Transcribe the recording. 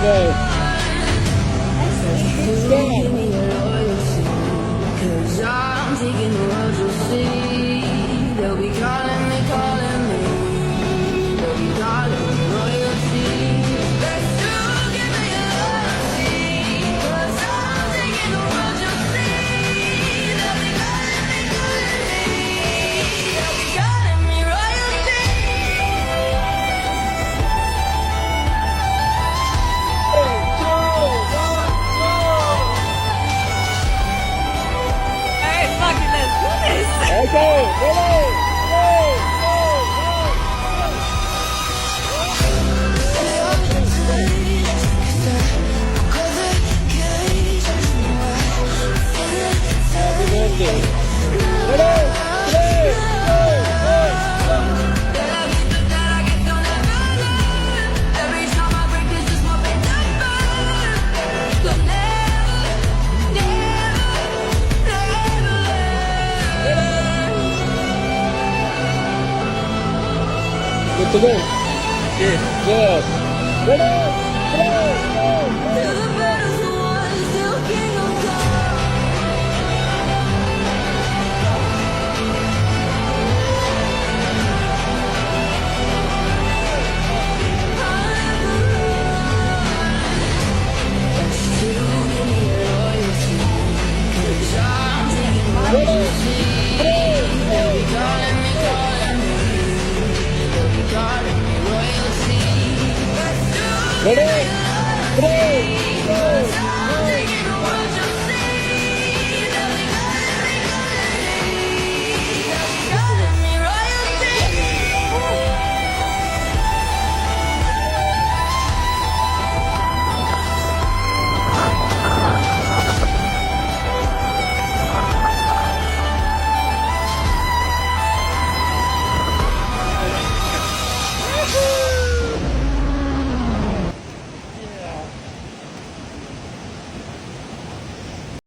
go. Cause I'm taking the world to see. They'll be calling me, calling me. They'll be calling me royalty. Let's do, give me a loyalty. Cause I'm taking the world to see. They'll be calling me, calling me. They'll be calling me royalty. Hey, fuck it, let's do this. Okay, ready, go, Happy birthday. Ready, 3, 2, 1. Every time I break this, it's more pain than fun. But never, Good to go. Yeah. Yes. Ready, 3, 2, 1. never the baddest one, still king of God. Ready, 3, 2, 1. Ready, 3,